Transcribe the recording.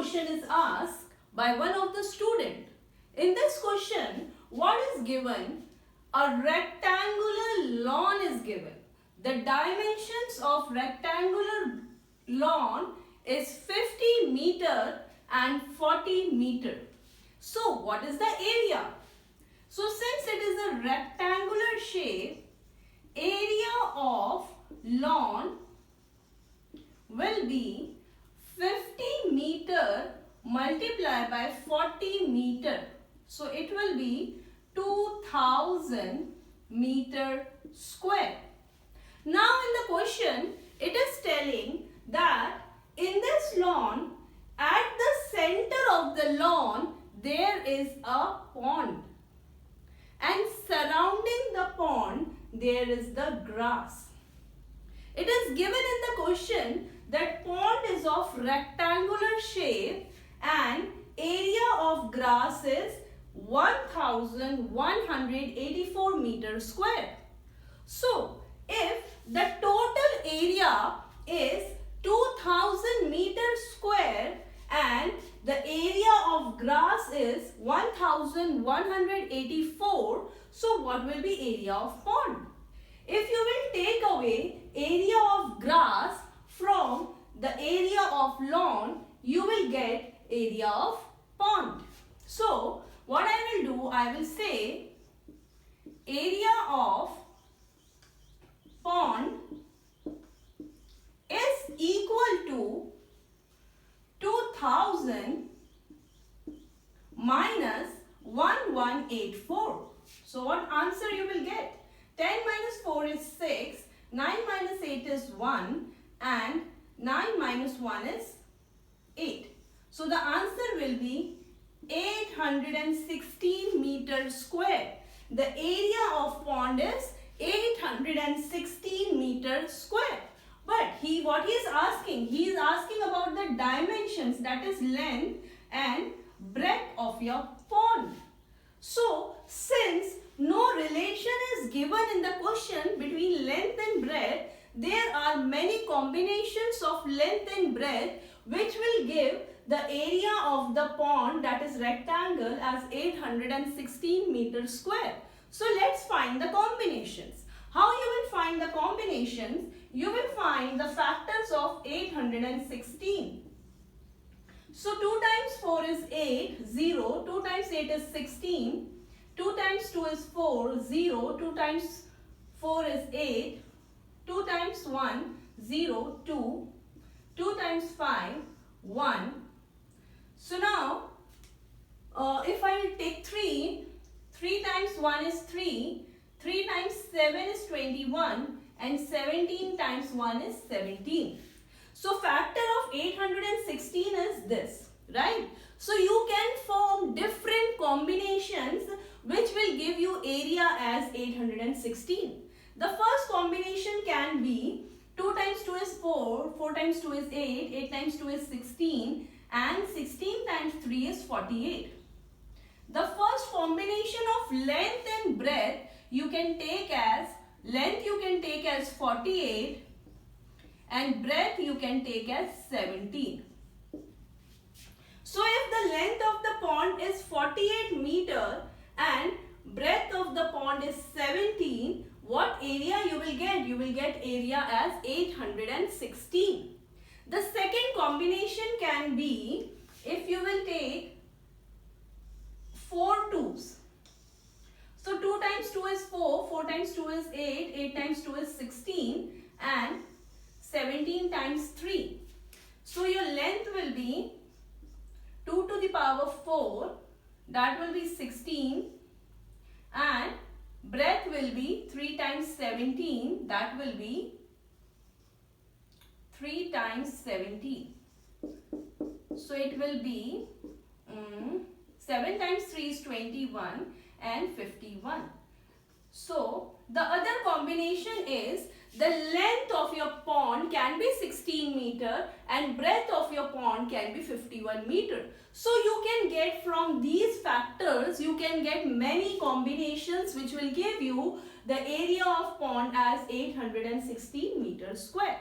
question is asked by one of the student. In this question, what is given? A rectangular lawn is given. The dimensions of rectangular lawn is 50 meter and 40 meter. So what is the area? So since it is a rectangular shape, area of lawn will be 50 meter multiplied by 40 meter. So it will be 2000 meter square. Now in the question, it is telling that in this lawn, at the center of the lawn, there is a pond. And surrounding the pond, there is the grass. It is given in the question that pond is of rectangular shape and area of grass is 1184 meters square. So, if the total area is 2000 meters square and the area of grass is 1184, so what will be area of pond? If you will take away area of grass from the area of lawn, you will get area of pond. So, what I will do, I will say area of pond is equal to 2000 minus 1184. So, what answer you will get? 10 minus 4 is 6, 9 minus 8 is 1 and 9 minus 1 is 8. So, the answer will be 816 meters square. The area of pond is 816 meters square. But what he is asking? He is asking about the dimensions, that is length and breadth of your pond. So, since no relation is given in the question between length and breadth, there are many combinations of length and breadth which will give the area of the pond, that is rectangle, as 816 meters square. So, let's find the combinations. How you will find the combinations? You will find the factors of 816. So 2 times 4 is 8, 0, 2 times 8 is 16, 2 times 2 is 4, 0, 2 times 4 is 8, 2 times 1, 0, 2, 2 times 5, 1. So now, if I take 3, 3 times 1 is 3, 3 times 7 is 21 and 17 times 1 is 17. So factor of 816 is this, right? So you can form different combinations which will give you area as 816. The first combination can be 2 times 2 is 4, 4 times 2 is 8, 8 times 2 is 16 and 16 times 3 is 48. The first combination of length and breadth you can take as, length you can take as 48 and breadth you can take as 17. So if the length of the pond is 48 meter and breadth of the pond is 17, what area you will get? You will get area as 816. The second combination can be, if you will take 4 twos. So 2 times 2 is 4, 4 times 2 is 8, 8 times 2 is 16 and 17 times 3. So your length will be 2 to the power 4, that will be 16 and breadth will be 3 times 17, that will be 3 times 17. So it will be 7 times 3 is 21 and 51. So the other combination is the length of your pond can be 16 meter and breadth of your pond can be 51 meter. So you can get from these factors, you can get many combinations which will give you the area of pond as 816 meters square.